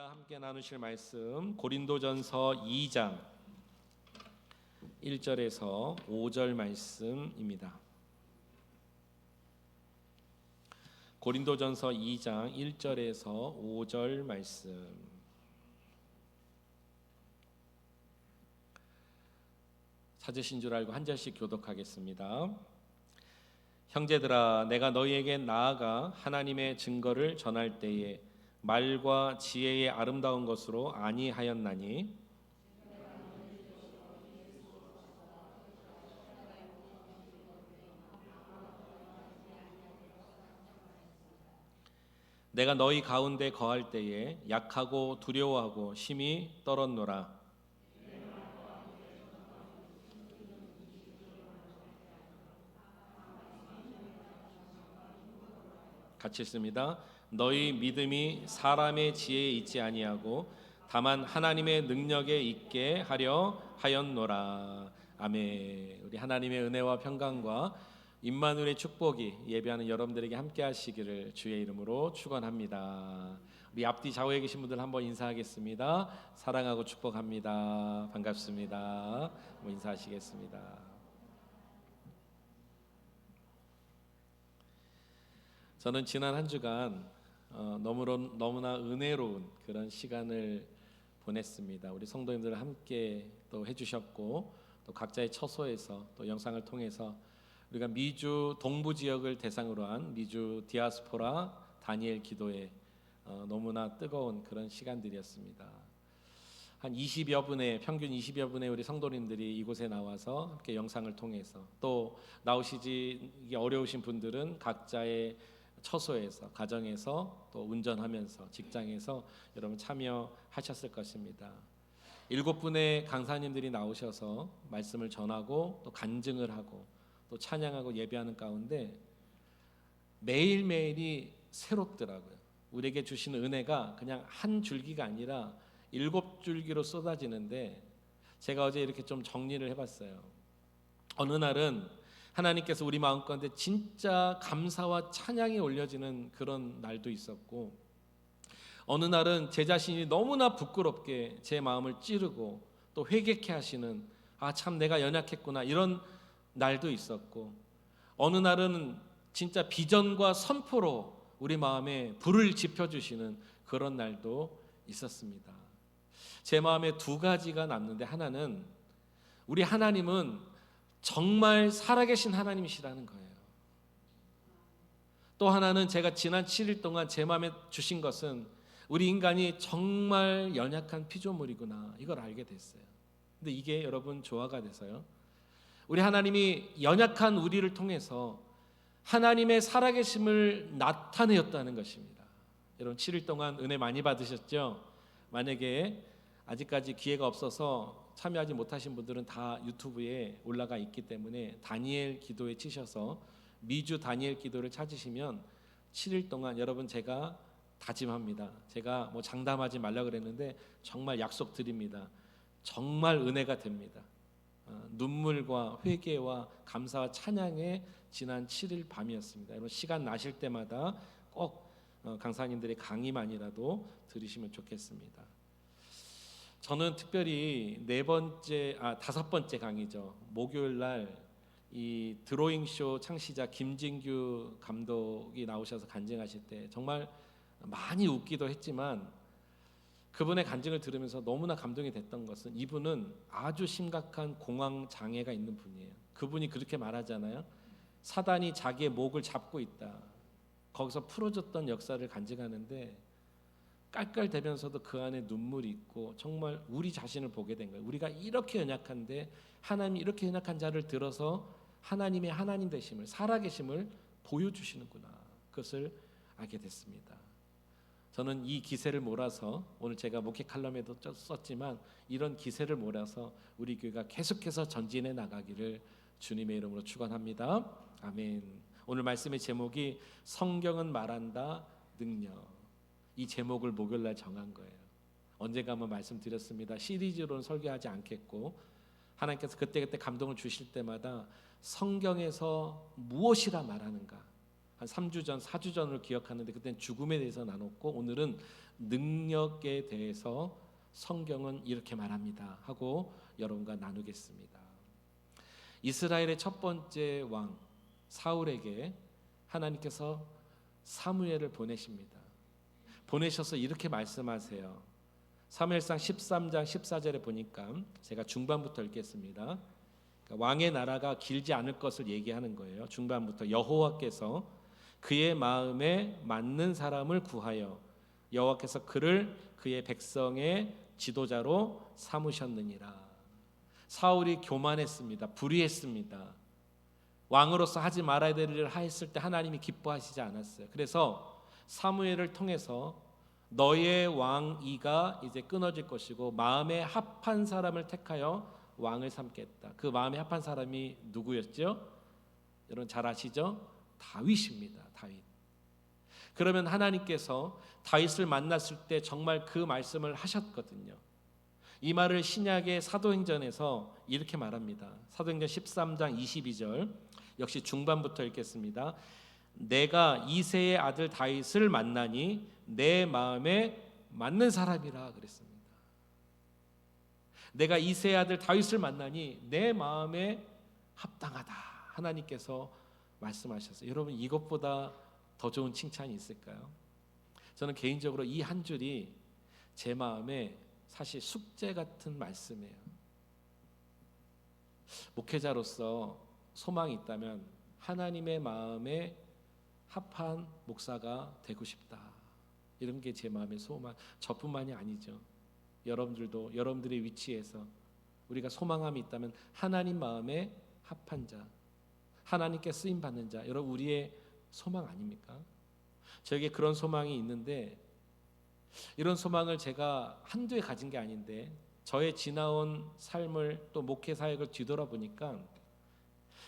우리가 함께 나누실 말씀 고린도전서 2장 1절에서 5절 말씀입니다. 고린도전서 2장 1절에서 5절 말씀. 찾으신 줄 알고 한 절씩 교독하겠습니다. 형제들아, 내가 너희에게 나아가 하나님의 증거를 전할 때에 말과 지혜의 아름다운 것으로 아니하였나니 내가 너희 가운데 거할 때에 약하고 두려워하고 심히 떨었노라. 같이 읽습니다. 너희 믿음이 사람의 지혜에 있지 아니하고 다만 하나님의 능력에 있게 하려 하였노라. 아멘. 우리 하나님의 은혜와 평강과 임마누엘의 축복이 예배하는 여러분들에게 함께 하시기를 주의 이름으로 축원합니다. 우리 앞뒤 좌우에 계신 분들 한번 인사하겠습니다. 사랑하고 축복합니다. 반갑습니다. 인사하시겠습니다. 저는 지난 한 주간 너무나 은혜로운 그런 시간을 보냈습니다. 우리 성도님들 함께 또 해주셨고 또 각자의 처소에서 또 영상을 통해서 우리가 미주 동부 지역을 대상으로 한 미주 디아스포라 다니엘 기도회 너무나 뜨거운 그런 시간들이었습니다. 한 20여 분의 평균 20여 분의 우리 성도님들이 이곳에 나와서 함께 영상을 통해서 또 나오시기 어려우신 분들은 각자의 처소에서 가정에서 또 운전하면서 직장에서 여러분 참여하셨을 것입니다. 7분의 강사님들이 나오셔서 말씀을 전하고 또 간증을 하고 또 찬양하고 예배하는 가운데 매일매일이 새롭더라고요. 우리에게 주시는 은혜가 그냥 한 줄기가 아니라 7줄기로 쏟아지는데 제가 어제 이렇게 좀 정리를 해봤어요. 어느 날은 하나님께서 우리 마음 가운데 진짜 감사와 찬양이 올려지는 그런 날도 있었고, 어느 날은 제 자신이 너무나 부끄럽게 제 마음을 찌르고 또 회개케 하시는 참 내가 연약했구나 이런 날도 있었고, 어느 날은 진짜 비전과 선포로 우리 마음에 불을 지펴주시는 그런 날도 있었습니다. 제 마음에 두 가지가 남는데, 하나는 우리 하나님은 정말 살아계신 하나님이시라는 거예요. 또 하나는 제가 지난 7일 동안 제 마음에 주신 것은 우리 인간이 정말 연약한 피조물이구나, 이걸 알게 됐어요. 근데 이게 여러분 조화가 돼서요, 우리 하나님이 연약한 우리를 통해서 하나님의 살아계심을 나타내었다는 것입니다. 여러분 7일 동안 은혜 많이 받으셨죠? 만약에 아직까지 기회가 없어서 참여하지 못하신 분들은 다 유튜브에 올라가 있기 때문에 다니엘 기도에 치셔서 미주 다니엘 기도를 찾으시면 7일 동안 여러분 제가 다짐합니다. 제가 장담하지 말라 그랬는데 정말 약속드립니다. 정말 은혜가 됩니다. 눈물과 회개와 감사와 찬양의 지난 7일 밤이었습니다. 여러분 시간 나실 때마다 꼭 강사님들의 강의만이라도 들으시면 좋겠습니다. 저는 특별히 다섯 번째 강의죠. 목요일 날 이 드로잉쇼 창시자 김진규 감독이 나오셔서 간증하실 때 정말 많이 웃기도 했지만, 그분의 간증을 들으면서 너무나 감동이 됐던 것은 이분은 아주 심각한 공황 장애가 있는 분이에요. 그분이 그렇게 말하잖아요. 사단이 자기의 목을 잡고 있다. 거기서 풀어졌던 역사를 간증하는데 깔깔대면서도 그 안에 눈물이 있고 정말 우리 자신을 보게 된 거예요. 우리가 이렇게 연약한데 하나님이 이렇게 연약한 자를 들어서 하나님의 하나님 되심을, 살아계심을 보여주시는구나, 그것을 알게 됐습니다. 저는 이 기세를 몰아서 오늘 제가 목회 칼럼에도 썼지만 이런 기세를 몰아서 우리 교회가 계속해서 전진해 나가기를 주님의 이름으로 축원합니다. 아멘. 오늘 말씀의 제목이 성경은 말한다 능력. 이 제목을 목요일날 정한 거예요. 언젠가 한번 말씀드렸습니다. 시리즈로는 설교하지 않겠고 하나님께서 그때그때 감동을 주실 때마다 성경에서 무엇이라 말하는가, 한 3주 전, 4주 전을 기억하는데 그때는 죽음에 대해서 나눴고 오늘은 능력에 대해서 성경은 이렇게 말합니다 하고 여러분과 나누겠습니다. 이스라엘의 첫 번째 왕 사울에게 하나님께서 사무엘을 보내십니다. 보내셔서 이렇게 말씀하세요. 사무엘상 13장 14절에 보니까 제가 중반부터 읽겠습니다. 그러니까 왕의 나라가 길지 않을 것을 얘기하는 거예요. 중반부터 여호와께서 그의 마음에 맞는 사람을 구하여 여호와께서 그를 그의 백성의 지도자로 삼으셨느니라. 사울이 교만했습니다. 불의했습니다. 왕으로서 하지 말아야 될 일을 하였을 때 하나님이 기뻐하시지 않았어요. 그래서 사무엘을 통해서 너의 왕위가 이제 끊어질 것이고 마음에 합한 사람을 택하여 왕을 삼겠다. 그 마음에 합한 사람이 누구였죠? 여러분 잘 아시죠? 다윗입니다. 다윗. 그러면 하나님께서 다윗을 만났을 때 정말 그 말씀을 하셨거든요. 이 말을 신약의 사도행전에서 이렇게 말합니다. 사도행전 13장 22절 역시 중반부터 읽겠습니다. 내가 이새의 아들 다윗을 만나니 내 마음에 맞는 사람이라 그랬습니다. 내가 이새의 아들 다윗을 만나니 내 마음에 합당하다. 하나님께서 말씀하셨어요. 여러분 이것보다 더 좋은 칭찬이 있을까요? 저는 개인적으로 이 한 줄이 제 마음에 사실 숙제 같은 말씀이에요. 목회자로서 소망이 있다면 하나님의 마음에 합한 목사가 되고 싶다. 이런 게 제 마음의 소망. 저뿐만이 아니죠. 여러분들도 여러분들의 위치에서 우리가 소망함이 있다면 하나님 마음에 합한 자, 하나님께 쓰임 받는 자, 여러분 우리의 소망 아닙니까? 저에게 그런 소망이 있는데 이런 소망을 제가 한두 해 가진 게 아닌데 저의 지나온 삶을 또 목회 사역을 뒤돌아보니까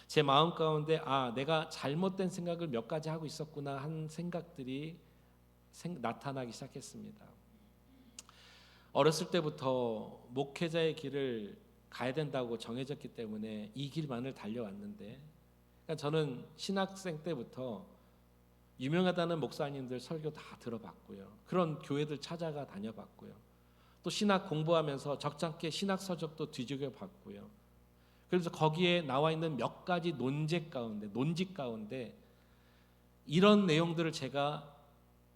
제 마음 가운데 내가 잘못된 생각을 몇 가지 하고 있었구나 한 생각들이 나타나기 시작했습니다. 어렸을 때부터 목회자의 길을 가야 된다고 정해졌기 때문에 이 길만을 달려왔는데 그러니까 저는 신학생 때부터 유명하다는 목사님들 설교 다 들어봤고요. 그런 교회들 찾아가 다녀봤고요. 또 신학 공부하면서 적잖게 신학 서적도 뒤죽여 봤고요. 그래서 거기에 나와 있는 몇 가지 논지 가운데 이런 내용들을 제가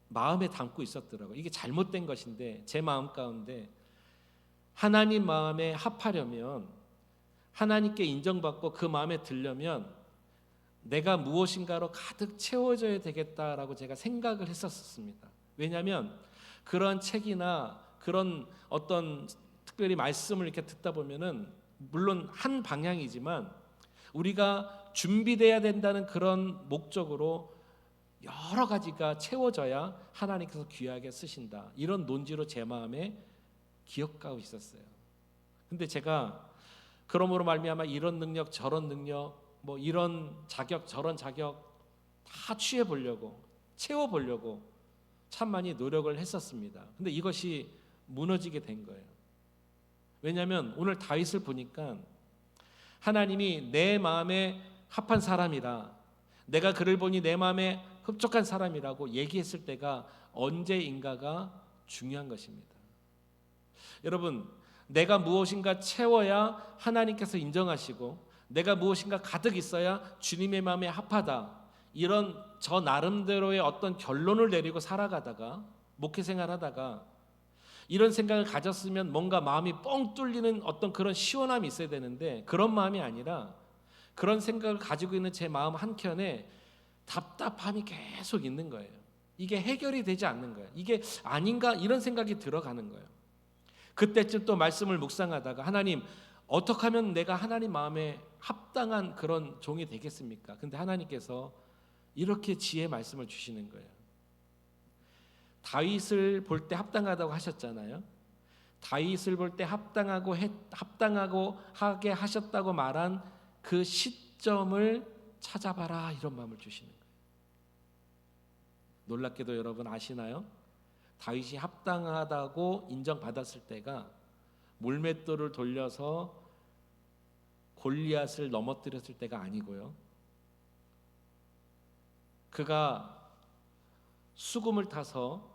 마음에 담고 있었더라고요. 이게 잘못된 것인데 제 마음 가운데 하나님 마음에 합하려면 하나님께 인정받고 그 마음에 들려면 내가 무엇인가로 가득 채워져야 되겠다라고 제가 생각을 했었습니다. 왜냐하면 그런 책이나 그런 어떤 특별히 말씀을 이렇게 듣다 보면은 물론 한 방향이지만 우리가 준비돼야 된다는 그런 목적으로 여러 가지가 채워져야 하나님께서 귀하게 쓰신다. 이런 논지로 제 마음에 기억하고 있었어요. 근데 제가 그러므로 말미암아 이런 능력 저런 능력 뭐 이런 자격 저런 자격 다 취해 보려고 채워 보려고 참 많이 노력을 했었습니다. 근데 이것이 무너지게 된 거예요. 왜냐하면 오늘 다윗을 보니까 하나님이 내 마음에 합한 사람이라 내가 그를 보니 내 마음에 흡족한 사람이라고 얘기했을 때가 언제인가가 중요한 것입니다. 여러분 내가 무엇인가 채워야 하나님께서 인정하시고 내가 무엇인가 가득 있어야 주님의 마음에 합하다. 이런 저 나름대로의 어떤 결론을 내리고 살아가다가 목회 생활하다가 이런 생각을 가졌으면 뭔가 마음이 뻥 뚫리는 어떤 그런 시원함이 있어야 되는데 그런 마음이 아니라 그런 생각을 가지고 있는 제 마음 한켠에 답답함이 계속 있는 거예요. 이게 해결이 되지 않는 거예요. 이게 아닌가 이런 생각이 들어가는 거예요. 그때쯤 또 말씀을 묵상하다가 하나님 어떻게 하면 내가 하나님 마음에 합당한 그런 종이 되겠습니까? 근데 하나님께서 이렇게 지혜 말씀을 주시는 거예요. 다윗을 볼 때 합당하다고 하셨잖아요. 다윗을 볼 때 합당하고 하게 하셨다고 말한 그 시점을 찾아봐라 이런 마음을 주시는 거예요. 놀랍게도 여러분 아시나요? 다윗이 합당하다고 인정받았을 때가 물맷돌을 돌려서 골리앗을 넘어뜨렸을 때가 아니고요. 그가 수금을 타서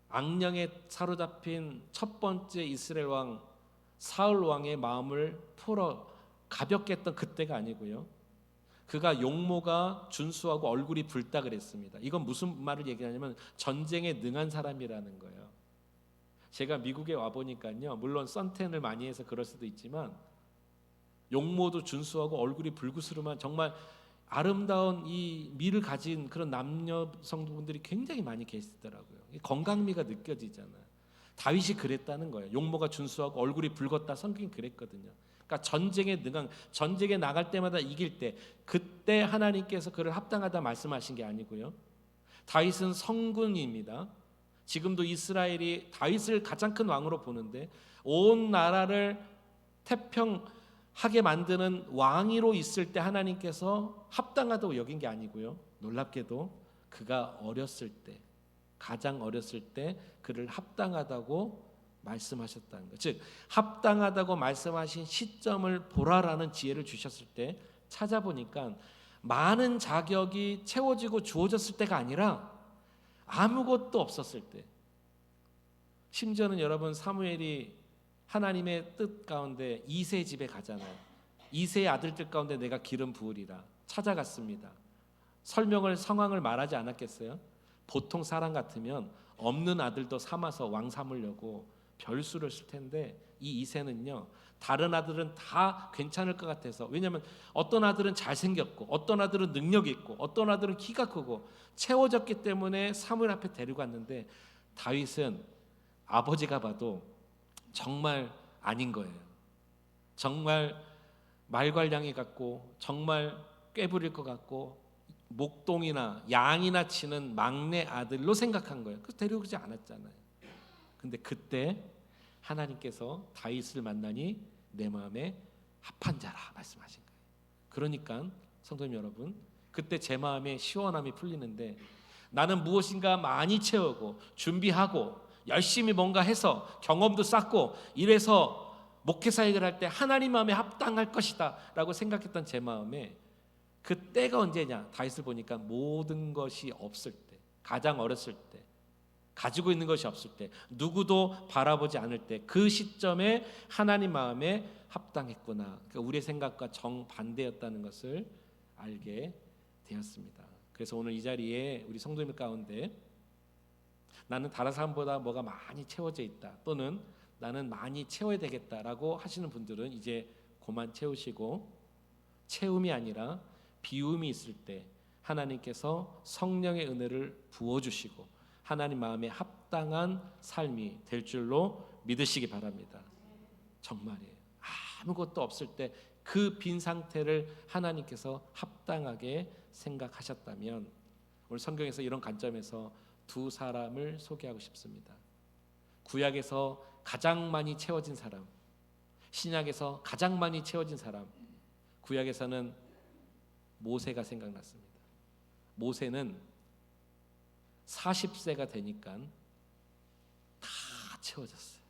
악령에 사로잡힌 첫 번째 이스라엘 왕 사울 왕의 마음을 풀어 가볍게 했던 그때가 아니고요. 그가 용모가 준수하고 얼굴이 붉다 그랬습니다. 이건 무슨 말을 얘기하냐면 전쟁에 능한 사람이라는 거예요. 제가 미국에 와 보니까요, 물론 선탠을 많이 해서 그럴 수도 있지만 용모도 준수하고 얼굴이 붉으스름한 정말 아름다운 이 미를 가진 그런 남녀 성도분들이 굉장히 많이 계시더라고요. 건강미가 느껴지잖아요. 다윗이 그랬다는 거예요. 용모가 준수하고 얼굴이 붉었다, 성경이 그랬거든요. 그러니까 전쟁에 능한, 전쟁에 나갈 때마다 이길 때, 그때 하나님께서 그를 합당하다 말씀하신 게 아니고요. 다윗은 성군입니다. 지금도 이스라엘이 다윗을 가장 큰 왕으로 보는데 온 나라를 태평하게 만드는 왕위로 있을 때 하나님께서 합당하다고 여긴 게 아니고요. 놀랍게도 그가 어렸을 때, 가장 어렸을 때 그를 합당하다고 말씀하셨다는 것. 즉 합당하다고 말씀하신 시점을 보라라는 지혜를 주셨을 때 찾아보니까 많은 자격이 채워지고 주어졌을 때가 아니라 아무것도 없었을 때, 심지어는 여러분 사무엘이 하나님의 뜻 가운데 이세 집에 가잖아요. 이세의 아들들 가운데 내가 기름 부으리라 찾아갔습니다. 설명을 상황을 말하지 않았겠어요? 보통 사람 같으면 없는 아들도 삼아서 왕 삼으려고 별수를 쓸 텐데 이 이세는요, 다른 아들은 다 괜찮을 것 같아서, 왜냐하면 어떤 아들은 잘생겼고 어떤 아들은 능력이 있고 어떤 아들은 키가 크고 채워졌기 때문에 사무엘 앞에 데리고 왔는데 다윗은 아버지가 봐도 정말 아닌 거예요. 정말 말괄량이 같고 정말 꾀부릴 것 같고 목동이나 양이나 치는 막내 아들로 생각한 거예요. 그래서 데려오지 않았잖아요. 근데 그때 하나님께서 다윗을 만나니 내 마음에 합한 자라 말씀하신 거예요. 그러니까 성도님 여러분, 그때 제 마음에 시원함이 풀리는데 나는 무엇인가 많이 채우고 준비하고 열심히 뭔가 해서 경험도 쌓고 이래서 목회 사역을 할 때 하나님 마음에 합당할 것이다 라고 생각했던 제 마음에 그 때가 언제냐, 다윗을 보니까 모든 것이 없을 때, 가장 어렸을 때, 가지고 있는 것이 없을 때, 누구도 바라보지 않을 때, 그 시점에 하나님 마음에 합당했구나. 그러니까 우리의 생각과 정반대였다는 것을 알게 되었습니다. 그래서 오늘 이 자리에 우리 성도님 가운데 나는 다른 사람보다 뭐가 많이 채워져 있다, 또는 나는 많이 채워야 되겠다라고 하시는 분들은 이제 그만 채우시고, 채움이 아니라 비움이 있을 때 하나님께서 성령의 은혜를 부어주시고 하나님 마음에 합당한 삶이 될 줄로 믿으시기 바랍니다. 정말이에요. 아무것도 없을 때 그 빈 상태를 하나님께서 합당하게 생각하셨다면, 오늘 성경에서 이런 관점에서 두 사람을 소개하고 싶습니다. 구약에서 가장 많이 채워진 사람, 신약에서 가장 많이 채워진 사람. 구약에서는 모세가 생각났습니다. 모세는 40세가 되니까 다 채워졌어요.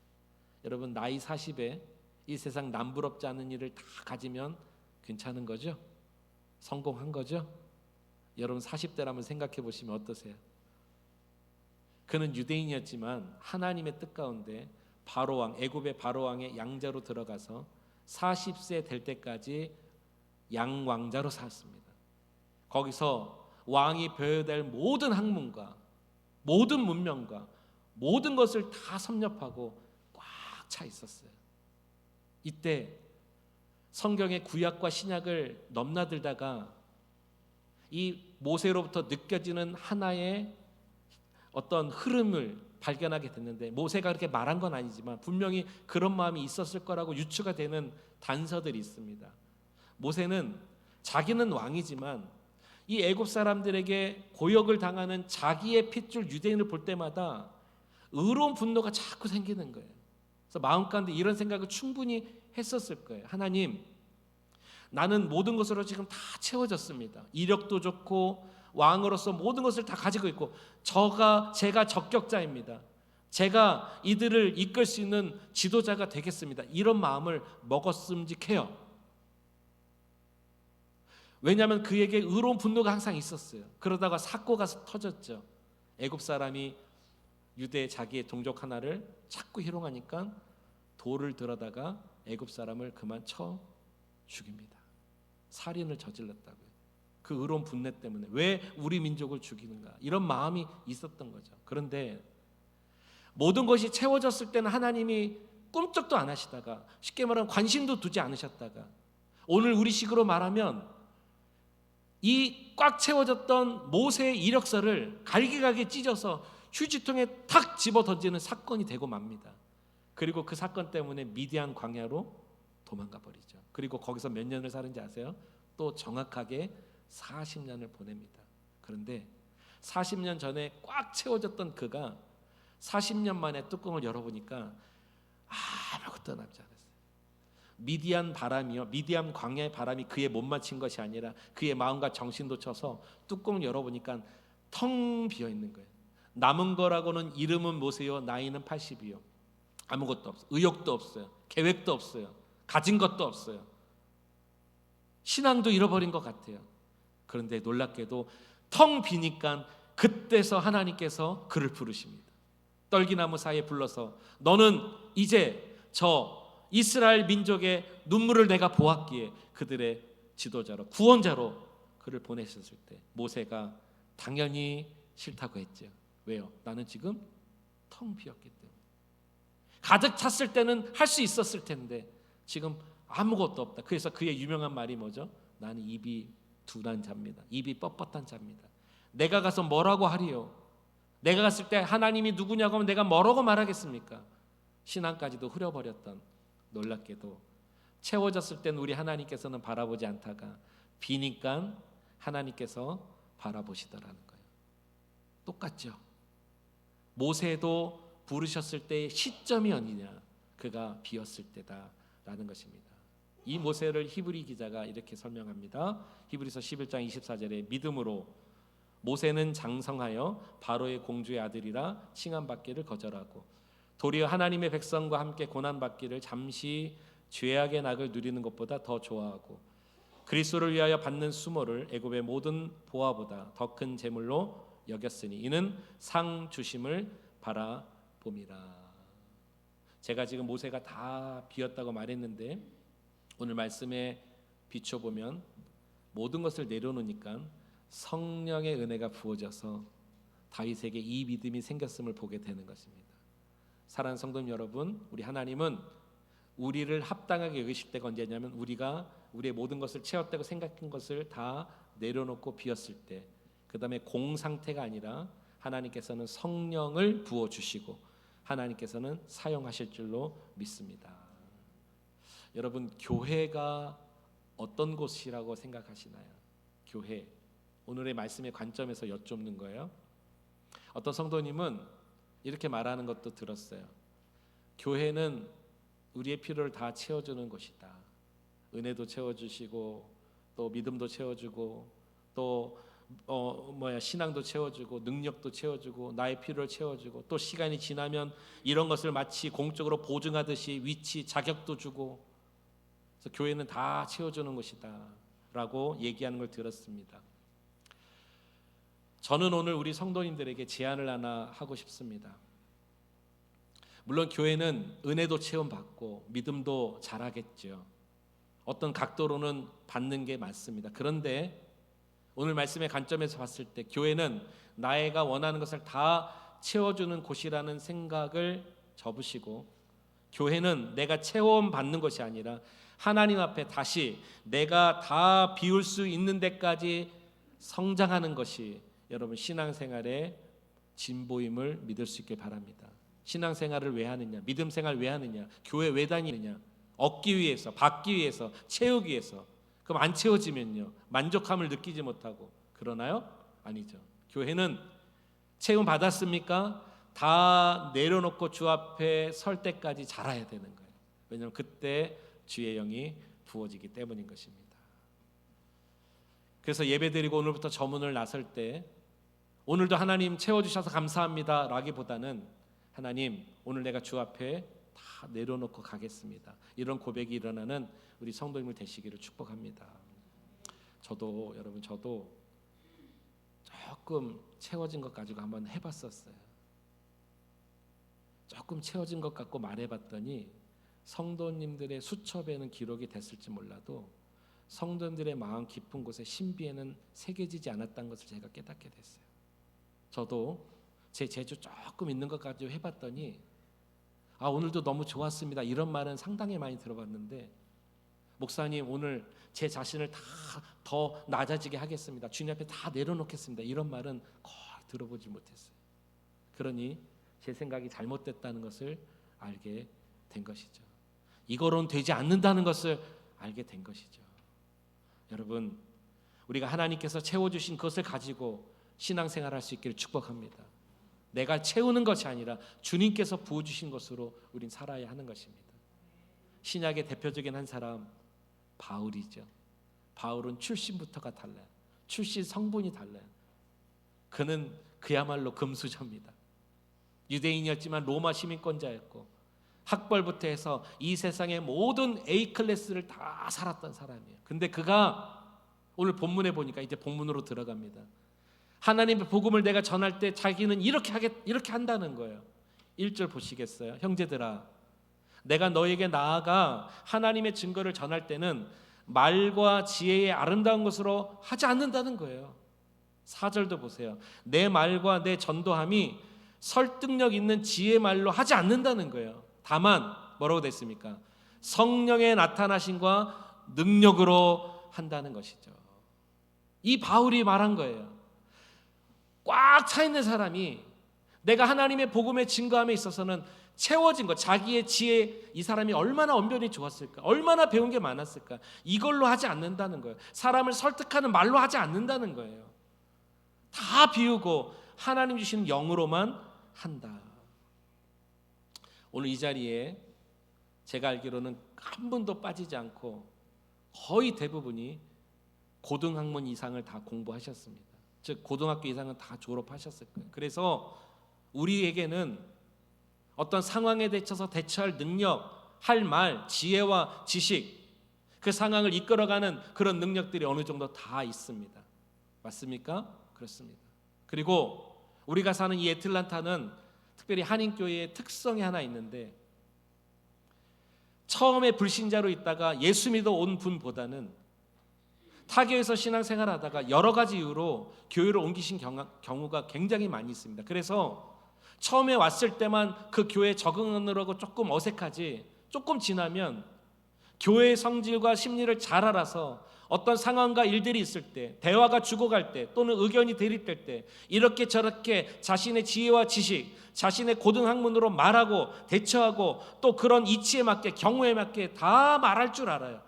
여러분, 나이 40에 이 세상 남부럽지 않은 일을 다 가지면 괜찮은 거죠? 성공한 거죠? 여러분 40대라면 생각해 보시면 어떠세요? 그는 유대인이었지만 하나님의 뜻 가운데 바로왕, 애굽의 바로왕의 양자로 들어가서 40세 될 때까지 양왕자로 살았습니다. 거기서 왕이 배워야 될 모든 학문과 모든 문명과 모든 것을 다 섭렵하고 꽉 차 있었어요. 이때 성경의 구약과 신약을 넘나들다가 이 모세로부터 느껴지는 하나의 어떤 흐름을 발견하게 됐는데, 모세가 그렇게 말한 건 아니지만 분명히 그런 마음이 있었을 거라고 유추가 되는 단서들이 있습니다. 모세는 자기는 왕이지만 이 애굽 사람들에게 고역을 당하는 자기의 핏줄 유대인을 볼 때마다 의로운 분노가 자꾸 생기는 거예요. 그래서 마음 가운데 이런 생각을 충분히 했었을 거예요. 하나님, 나는 모든 것으로 지금 다 채워졌습니다. 이력도 좋고 왕으로서 모든 것을 다 가지고 있고 제가 적격자입니다. 제가 이들을 이끌 수 있는 지도자가 되겠습니다. 이런 마음을 먹었음직해요. 왜냐하면 그에게 의로운 분노가 항상 있었어요. 그러다가 사고가 터졌죠. 애굽 사람이 유대 자기의 동족 하나를 자꾸 희롱하니까 돌을 들어다가 애굽 사람을 그만 쳐 죽입니다. 살인을 저질렀다고요. 그 의로운 분노 때문에 왜 우리 민족을 죽이는가 이런 마음이 있었던 거죠. 그런데 모든 것이 채워졌을 때는 하나님이 꿈쩍도 안 하시다가, 쉽게 말하면 관심도 두지 않으셨다가, 오늘 우리식으로 말하면 이 꽉 채워졌던 모세의 이력서를 갈기갈기 찢어서 휴지통에 탁 집어 던지는 사건이 되고 맙니다. 그리고 그 사건 때문에 미디안 광야로 도망가 버리죠. 그리고 거기서 몇 년을 사는지 아세요? 또 정확하게 40년을 보냅니다. 그런데 40년 전에 꽉 채워졌던 그가 40년 만에 뚜껑을 열어보니까 아무것도 남지 않았어요. 미디안 바람이요, 미디안 광야의 바람이 그에 못 맞힌 것이 아니라 그의 마음과 정신도 쳐서 뚜껑을 열어보니까 텅 비어 있는 거예요. 남은 거라고는 이름은 모세요, 나이는 80이요. 아무것도 없어요. 의욕도 없어요. 계획도 없어요. 가진 것도 없어요. 신앙도 잃어버린 것 같아요. 그런데 놀랍게도 텅 비니까 그때서 하나님께서 그를 부르십니다. 떨기나무 사이에 불러서 너는 이제 저 이스라엘 민족의 눈물을 내가 보았기에 그들의 지도자로, 구원자로 그를 보내셨을 때 모세가 당연히 싫다고 했죠. 왜요? 나는 지금 텅 비었기 때문에. 가득 찼을 때는 할 수 있었을 텐데 지금 아무것도 없다. 그래서 그의 유명한 말이 뭐죠? 나는 입이 둔한 자입니다. 입이 뻣뻣한 자입니다. 내가 가서 뭐라고 하리요? 내가 갔을 때 하나님이 누구냐고 하면 내가 뭐라고 말하겠습니까? 신앙까지도 흐려버렸던, 놀랍게도 채워졌을 땐 우리 하나님께서는 바라보지 않다가 비니까 하나님께서 바라보시더라는 거예요. 똑같죠. 모세도 부르셨을 때의 시점이 어디냐? 그가 비었을 때다라는 것입니다. 이 모세를 히브리 기자가 이렇게 설명합니다. 히브리서 11장 24절에 믿음으로 모세는 장성하여 바로의 공주의 아들이라 칭함받기를 거절하고 도리어 하나님의 백성과 함께 고난받기를 잠시 죄악의 낙을 누리는 것보다 더 좋아하고 그리스도를 위하여 받는 수모를 애굽의 모든 보화보다 더 큰 재물로 여겼으니 이는 상 주심을 바라봄이라. 제가 지금 모세가 다 비었다고 말했는데 오늘 말씀에 비춰보면 모든 것을 내려놓으니까 성령의 은혜가 부어져서 다윗에게 이 믿음이 생겼음을 보게 되는 것입니다. 사랑하는 성도님 여러분, 우리 하나님은 우리를 합당하게 여기실 때가 언제냐면 우리가 우리의 모든 것을 채웠다고 생각한 것을 다 내려놓고 비었을 때, 그 다음에 공 상태가 아니라 하나님께서는 성령을 부어주시고 하나님께서는 사용하실 줄로 믿습니다. 여러분, 교회가 어떤 곳이라고 생각하시나요? 교회, 오늘의 말씀의 관점에서 여쭙는 거예요. 어떤 성도님은 이렇게 말하는 것도 들었어요. 교회는 우리의 필요를 다 채워주는 곳이다. 은혜도 채워주시고 또 믿음도 채워주고 또 신앙도 채워주고 능력도 채워주고 나의 필요를 채워주고 또 시간이 지나면 이런 것을 마치 공적으로 보증하듯이 위치, 자격도 주고, 그래서 교회는 다 채워주는 곳이다 라고 얘기하는 걸 들었습니다. 저는 오늘 우리 성도님들에게 제안을 하나 하고 싶습니다. 물론 교회는 은혜도 체험받고 믿음도 잘하겠죠. 어떤 각도로는 받는 게 맞습니다. 그런데 오늘 말씀의 관점에서 봤을 때 교회는 나애가 원하는 것을 다 채워주는 곳이라는 생각을 접으시고, 교회는 내가 체험받는 것이 아니라 하나님 앞에 다시 내가 다 비울 수 있는 데까지 성장하는 것이 여러분 신앙생활의 진보임을 믿을 수 있길 바랍니다. 신앙생활을 왜 하느냐? 믿음 생활 왜 하느냐? 교회 왜 다니느냐? 얻기 위해서, 받기 위해서, 채우기 위해서. 그럼 안 채워지면요, 만족함을 느끼지 못하고 그러나요? 아니죠. 교회는 채움 받았습니까? 다 내려놓고 주 앞에 설 때까지 자라야 되는 거예요. 왜냐하면 그때 주의 영이 부어지기 때문인 것입니다. 그래서 예배드리고 오늘부터 저문을 나설 때 오늘도 하나님 채워주셔서 감사합니다 라기보다는 하나님 오늘 내가 주 앞에 다 내려놓고 가겠습니다, 이런 고백이 일어나는 우리 성도님을 되시기를 축복합니다. 여러분 저도 조금 채워진 것 가지고 한번 해봤었어요. 조금 채워진 것 같고 말해봤더니 성도님들의 수첩에는 기록이 됐을지 몰라도 성도님들의 마음 깊은 곳에 신비에는 새겨지지 않았다는 것을 제가 깨닫게 됐어요. 저도 제 재주 조금 있는 것 가지고 해봤더니 오늘도 너무 좋았습니다 이런 말은 상당히 많이 들어봤는데, 목사님 오늘 제 자신을 다 더 낮아지게 하겠습니다, 주님 앞에 다 내려놓겠습니다, 이런 말은 거의 들어보지 못했어요. 그러니 제 생각이 잘못됐다는 것을 알게 된 것이죠. 이거로는 되지 않는다는 것을 알게 된 것이죠. 여러분, 우리가 하나님께서 채워주신 것을 가지고 신앙생활할 수 있기를 축복합니다. 내가 채우는 것이 아니라 주님께서 부어주신 것으로 우린 살아야 하는 것입니다. 신약의 대표적인 한 사람 바울이죠. 바울은 출신부터가 달라요. 출신 성분이 달라요. 그는 그야말로 금수저입니다. 유대인이었지만 로마 시민권자였고 학벌부터 해서 이 세상의 모든 A클래스를 다 살았던 사람이에요. 근데 그가 오늘 본문에 보니까, 이제 본문으로 들어갑니다. 하나님의 복음을 내가 전할 때 자기는 이렇게 한다는 거예요. 1절 보시겠어요? 형제들아, 내가 너에게 나아가 하나님의 증거를 전할 때는 말과 지혜의 아름다운 것으로 하지 않는다는 거예요. 4절도 보세요. 내 말과 내 전도함이 설득력 있는 지혜 말로 하지 않는다는 거예요. 다만 뭐라고 됐습니까? 성령의 나타나심과 능력으로 한다는 것이죠. 이 바울이 말한 거예요. 꽉 차 있는 사람이 내가 하나님의 복음의 증거함에 있어서는 채워진 것, 자기의 지혜, 이 사람이 얼마나 언변이 좋았을까, 얼마나 배운 게 많았을까, 이걸로 하지 않는다는 거예요. 사람을 설득하는 말로 하지 않는다는 거예요. 다 비우고 하나님 주시는 영으로만 한다. 오늘 이 자리에 제가 알기로는 한 분도 빠지지 않고 거의 대부분이 고등학문 이상을 다 공부하셨습니다. 즉 고등학교 이상은 다 졸업하셨을 거예요. 그래서 우리에게는 어떤 상황에 대처해서 대처할 능력, 할 말, 지혜와 지식, 그 상황을 이끌어가는 그런 능력들이 어느 정도 다 있습니다. 맞습니까? 그렇습니다. 그리고 우리가 사는 이 애틀란타는 특별히 한인교회의 특성이 하나 있는데, 처음에 불신자로 있다가 예수 믿어 온 분보다는 타교에서 신앙생활하다가 여러 가지 이유로 교회를 옮기신 경우가 굉장히 많이 있습니다. 그래서 처음에 왔을 때만 그 교회에 적응하느라고 조금 어색하지, 조금 지나면 교회의 성질과 심리를 잘 알아서 어떤 상황과 일들이 있을 때, 대화가 죽어갈 때, 또는 의견이 대립될 때 이렇게 저렇게 자신의 지혜와 지식, 자신의 고등학문으로 말하고 대처하고 또 그런 이치에 맞게, 경우에 맞게 다 말할 줄 알아요.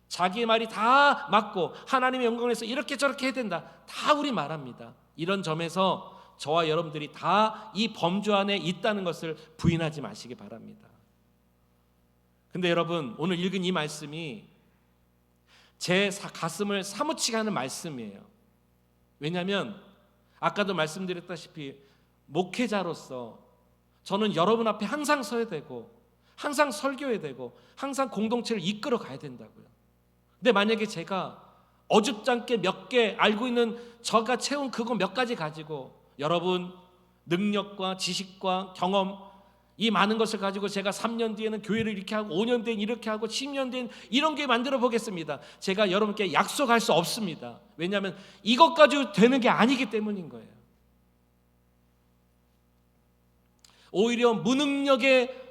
자기의 말이 다 맞고 하나님의 영광을 위해서 이렇게 저렇게 해야 된다, 다 우리 말합니다. 이런 점에서 저와 여러분들이 다 이 범주 안에 있다는 것을 부인하지 마시기 바랍니다. 근데 여러분, 오늘 읽은 이 말씀이 제 가슴을 사무치게 하는 말씀이에요. 왜냐하면 아까도 말씀드렸다시피 목회자로서 저는 여러분 앞에 항상 서야 되고 항상 설교해야 되고 항상 공동체를 이끌어 가야 된다고요. 근데 만약에 제가 어줍잖게 몇 개 알고 있는 저가 채운 그거 몇 가지 가지고 여러분 능력과 지식과 경험, 이 많은 것을 가지고 제가 3년 뒤에는 교회를 이렇게 하고 5년 뒤엔 이렇게 하고 10년 뒤엔 이런 게 만들어 보겠습니다, 제가 여러분께 약속할 수 없습니다. 왜냐하면 이것 가지고 되는 게 아니기 때문인 거예요. 오히려 무능력의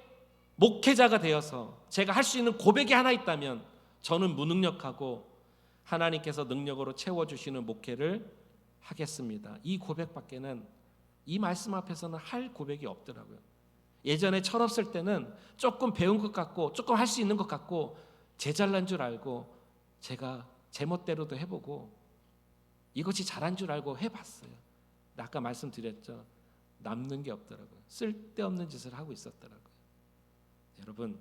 목회자가 되어서 제가 할 수 있는 고백이 하나 있다면 저는 무능력하고 하나님께서 능력으로 채워주시는 목회를 하겠습니다. 이 고백밖에는 이 말씀 앞에서는 할 고백이 없더라고요. 예전에 철없을 때는 조금 배운 것 같고 조금 할 수 있는 것 같고 제잘난 줄 알고 제가 제멋대로도 해보고 이것이 잘한 줄 알고 해봤어요. 근데 아까 말씀드렸죠, 남는 게 없더라고요. 쓸데없는 짓을 하고 있었더라고요. 여러분,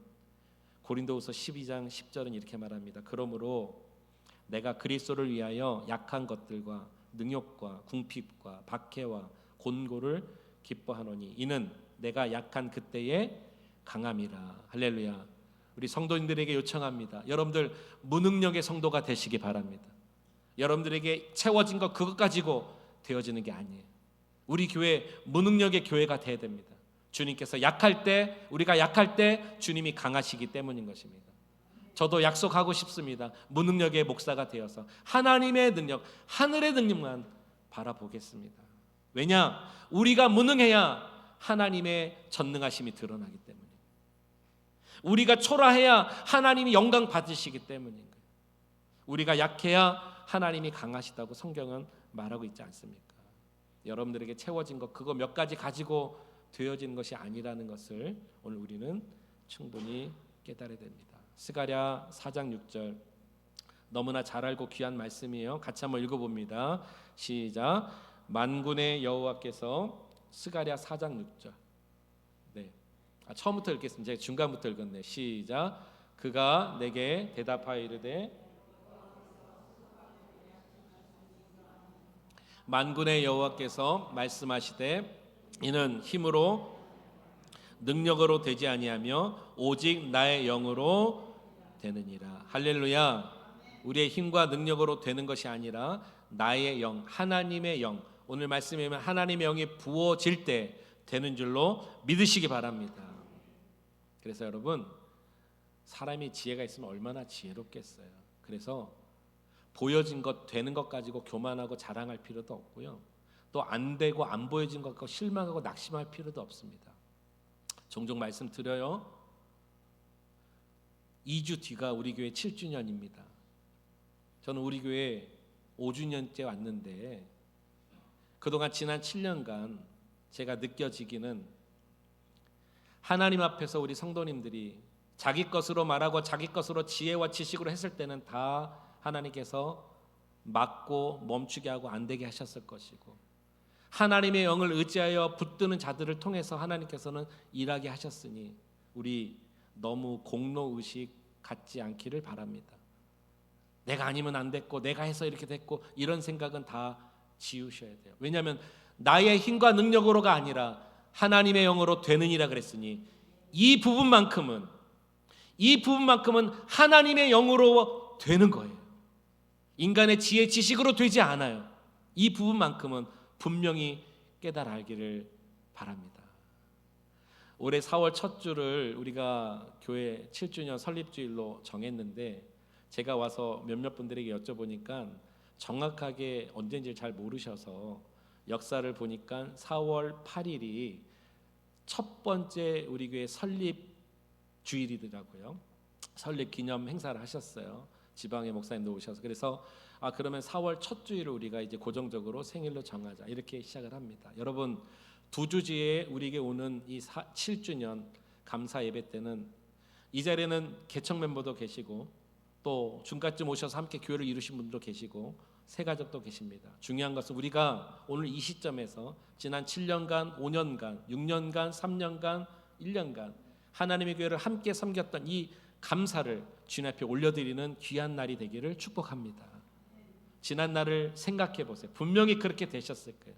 고린도후서 12장 10절은 이렇게 말합니다. 그러므로 내가 그리스도를 위하여 약한 것들과 능욕과 궁핍과 박해와 곤고를 기뻐하노니 이는 내가 약한 그때의 강함이라. 할렐루야. 우리 성도님들에게 요청합니다. 여러분들 무능력의 성도가 되시기 바랍니다. 여러분들에게 채워진 것 그것 가지고 되어지는 게 아니에요. 우리 교회 무능력의 교회가 돼야 됩니다. 주님께서 약할 때, 우리가 약할 때 주님이 강하시기 때문인 것입니다. 저도 약속하고 싶습니다. 무능력의 목사가 되어서 하나님의 능력, 하늘의 능력만 바라보겠습니다. 왜냐? 우리가 무능해야 하나님의 전능하심이 드러나기 때문입니다. 우리가 초라해야 하나님이 영광 받으시기 때문인 거예요. 우리가 약해야 하나님이 강하시다고 성경은 말하고 있지 않습니까? 여러분들에게 채워진 것 그거 몇 가지 가지고 되어지는 것이 아니라는 것을 오늘 우리는 충분히 깨달아야 됩니다. 스가랴 4장 6절 너무나 잘 알고 귀한 말씀이에요. 같이 한번 읽어봅니다. 시작. 만군의 여호와께서 스가랴 4장 6절 처음부터 읽겠습니다. 제가 중간부터 읽었네. 시작. 그가 내게 대답하여 이르되 만군의 여호와께서 말씀하시되 이는 힘으로 능력으로 되지 아니하며 오직 나의 영으로 되느니라. 할렐루야. 우리의 힘과 능력으로 되는 것이 아니라 나의 영, 하나님의 영, 오늘 말씀에 보면 하나님의 영이 부어질 때 되는 줄로 믿으시기 바랍니다. 그래서 여러분, 사람이 지혜가 있으면 얼마나 지혜롭겠어요. 그래서 보여진 것, 되는 것 가지고 교만하고 자랑할 필요도 없고요. 또 안 되고 안 보여진 것 가지고 실망하고 낙심할 필요도 없습니다. 종종 말씀드려요. 2주 뒤가 우리 교회 7주년입니다. 저는 우리 교회 5주년째 왔는데 그동안 지난 7년간 제가 느껴지기는 하나님 앞에서 우리 성도님들이 자기 것으로 말하고 자기 것으로 지혜와 지식으로 했을 때는 다 하나님께서 막고 멈추게 하고 안 되게 하셨을 것이고 하나님의 영을 의지하여 붙드는 자들을 통해서 하나님께서는 일하게 하셨으니 우리 너무 공로의식 갖지 않기를 바랍니다. 내가 아니면 안 됐고 내가 해서 이렇게 됐고 이런 생각은 다 지우셔야 돼요. 왜냐하면 나의 힘과 능력으로가 아니라 하나님의 영으로 되느니라 그랬으니 이 부분만큼은 하나님의 영으로 되는 거예요. 인간의 지혜 지식으로 되지 않아요. 이 부분만큼은 분명히 깨달아 알기를 바랍니다. 올해 4월 첫 주를 우리가 교회 7주년 설립주일로 정했는데 제가 와서 몇몇 분들에게 여쭤보니까 정확하게 언제인지 잘 모르셔서 역사를 보니까 4월 8일이 첫 번째 우리 교회 설립 주일이더라고요. 설립 기념 행사를 하셨어요. 지방의 목사님도 오셔서. 그래서 그러면 4월 첫 주일을 우리가 이제 고정적으로 생일로 정하자 이렇게 시작을 합니다. 여러분 두 주 뒤에 우리에게 오는 이 7주년 감사 예배 때는 이 자리에는 개척 멤버도 계시고 또 중간쯤 오셔서 함께 교회를 이루신 분들도 계시고 새 가족도 계십니다. 중요한 것은 우리가 오늘 이 시점에서 지난 7년간, 5년간, 6년간, 3년간, 1년간 하나님의 교회를 함께 섬겼던 이 감사를 주님 앞에 올려드리는 귀한 날이 되기를 축복합니다. 지난 날을 생각해 보세요. 분명히 그렇게 되셨을 거예요.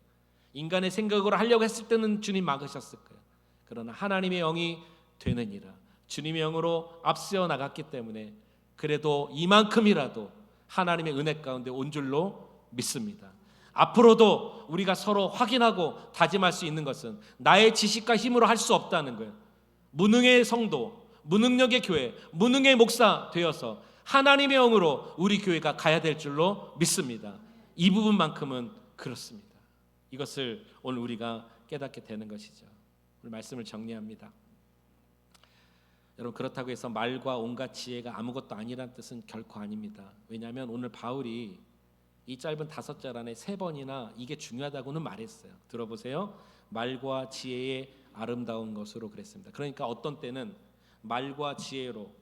인간의 생각으로 하려고 했을 때는 주님 막으셨을 거예요. 그러나 하나님의 영이 되느니라. 주님의 영으로 앞세워 나갔기 때문에 그래도 이만큼이라도 하나님의 은혜 가운데 온 줄로 믿습니다. 앞으로도 우리가 서로 확인하고 다짐할 수 있는 것은 나의 지식과 힘으로 할 수 없다는 거예요. 무능의 성도, 무능력의 교회, 무능의 목사 되어서 하나님의 영으로 우리 교회가 가야 될 줄로 믿습니다. 이 부분만큼은 그렇습니다. 이것을 오늘 우리가 깨닫게 되는 것이죠. 오늘 말씀을 정리합니다. 여러분 그렇다고 해서 말과 온갖 지혜가 아무것도 아니라는 뜻은 결코 아닙니다. 왜냐하면 오늘 바울이 이 짧은 5절 안에 3번이나 이게 중요하다고는 말했어요. 들어보세요. 말과 지혜의 아름다운 것으로 그랬습니다. 그러니까 어떤 때는 말과 지혜로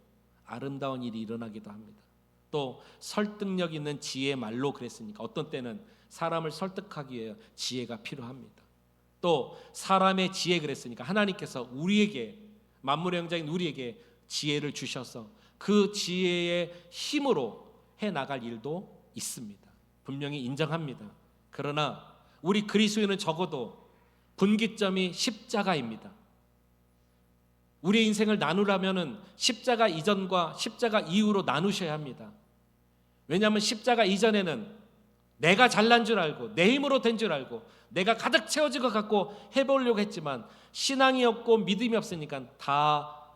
아름다운 일이 일어나기도 합니다. 또 설득력 있는 지혜의 말로 그랬으니까 어떤 때는 사람을 설득하기 위해 지혜가 필요합니다. 또 사람의 지혜 그랬으니까 하나님께서 우리에게 만물의 영장인 우리에게 지혜를 주셔서 그 지혜의 힘으로 해나갈 일도 있습니다. 분명히 인정합니다. 그러나 우리 그리스도인은 적어도 분기점이 십자가입니다. 우리의 인생을 나누려면 십자가 이전과 십자가 이후로 나누셔야 합니다. 왜냐하면 십자가 이전에는 내가 잘난 줄 알고 내 힘으로 된 줄 알고 내가 가득 채워진 것 같고 해보려고 했지만 신앙이 없고 믿음이 없으니까 다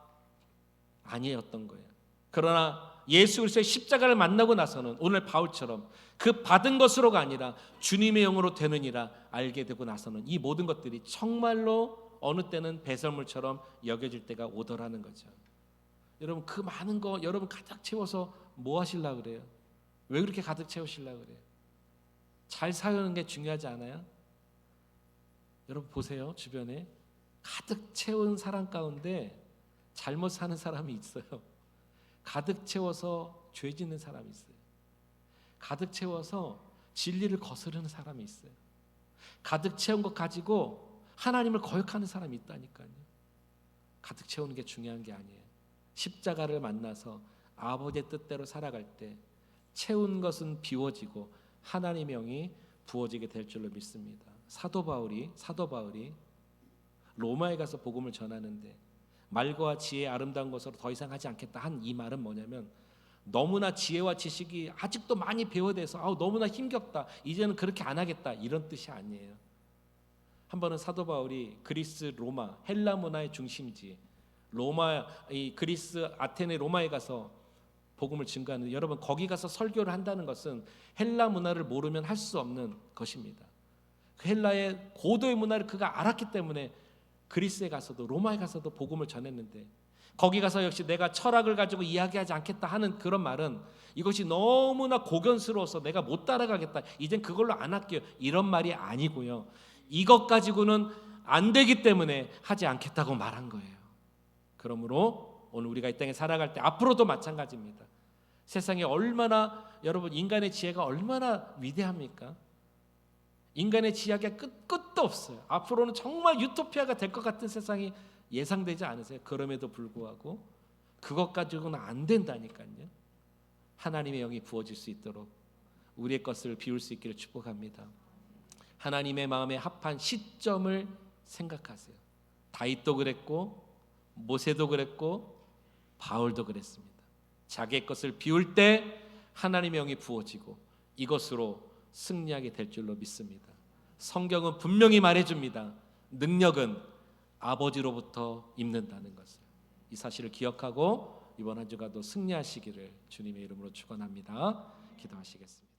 아니었던 거예요. 그러나 예수 그리스도의 십자가를 만나고 나서는 오늘 바울처럼 그 받은 것으로가 아니라 주님의 영으로 되느니라 알게 되고 나서는 이 모든 것들이 정말로 어느 때는 배설물처럼 여겨질 때가 오더라는 거죠. 여러분 그 많은 거 여러분 가득 채워서 뭐 하시려고 그래요? 왜 그렇게 가득 채우시려고 그래요? 잘 사는 게 중요하지 않아요? 여러분 보세요. 주변에 가득 채운 사람 가운데 잘못 사는 사람이 있어요. 가득 채워서 죄 짓는 사람이 있어요. 가득 채워서 진리를 거스르는 사람이 있어요. 가득 채운 것 가지고 하나님을 거역하는 사람이 있다니까요. 가득 채우는 게 중요한 게 아니에요. 십자가를 만나서 아버지의 뜻대로 살아갈 때 채운 것은 비워지고 하나님의 영이 부어지게 될 줄로 믿습니다. 사도 바울이 로마에 가서 복음을 전하는데 말과 지혜의 아름다운 것으로 더 이상 하지 않겠다 한 이 말은 뭐냐면 너무나 지혜와 지식이 아직도 많이 배워돼서 너무나 힘겹다 이제는 그렇게 안 하겠다 이런 뜻이 아니에요. 한 번은 사도 바울이 그리스 로마 헬라 문화의 중심지 로마 이 그리스 아테네 로마에 가서 복음을 증거하는데 여러분 거기 가서 설교를 한다는 것은 헬라 문화를 모르면 할 수 없는 것입니다. 그 헬라의 고도의 문화를 그가 알았기 때문에 그리스에 가서도 로마에 가서도 복음을 전했는데 거기 가서 역시 내가 철학을 가지고 이야기하지 않겠다 하는 그런 말은 이것이 너무나 고견스러워서 내가 못 따라가겠다 이젠 그걸로 안 할게요 이런 말이 아니고요. 이것 가지고는 안 되기 때문에 하지 않겠다고 말한 거예요. 그러므로 오늘 우리가 이 땅에 살아갈 때 앞으로도 마찬가지입니다. 세상에 얼마나 여러분 인간의 지혜가 얼마나 위대합니까? 인간의 지혜가 끝도 없어요. 앞으로는 정말 유토피아가 될 것 같은 세상이 예상되지 않으세요? 그럼에도 불구하고 그것 가지고는 안 된다니까요. 하나님의 영이 부어질 수 있도록 우리의 것을 비울 수 있기를 축복합니다. 하나님의 마음에 합한 시점을 생각하세요. 다윗도 그랬고 모세도 그랬고 바울도 그랬습니다. 자기의 것을 비울 때 하나님의 영이 부어지고 이것으로 승리하게 될 줄로 믿습니다. 성경은 분명히 말해줍니다. 능력은 아버지로부터 입는다는 것을. 이 사실을 기억하고 이번 한 주간도 승리하시기를 주님의 이름으로 축원합니다. 기도하시겠습니다.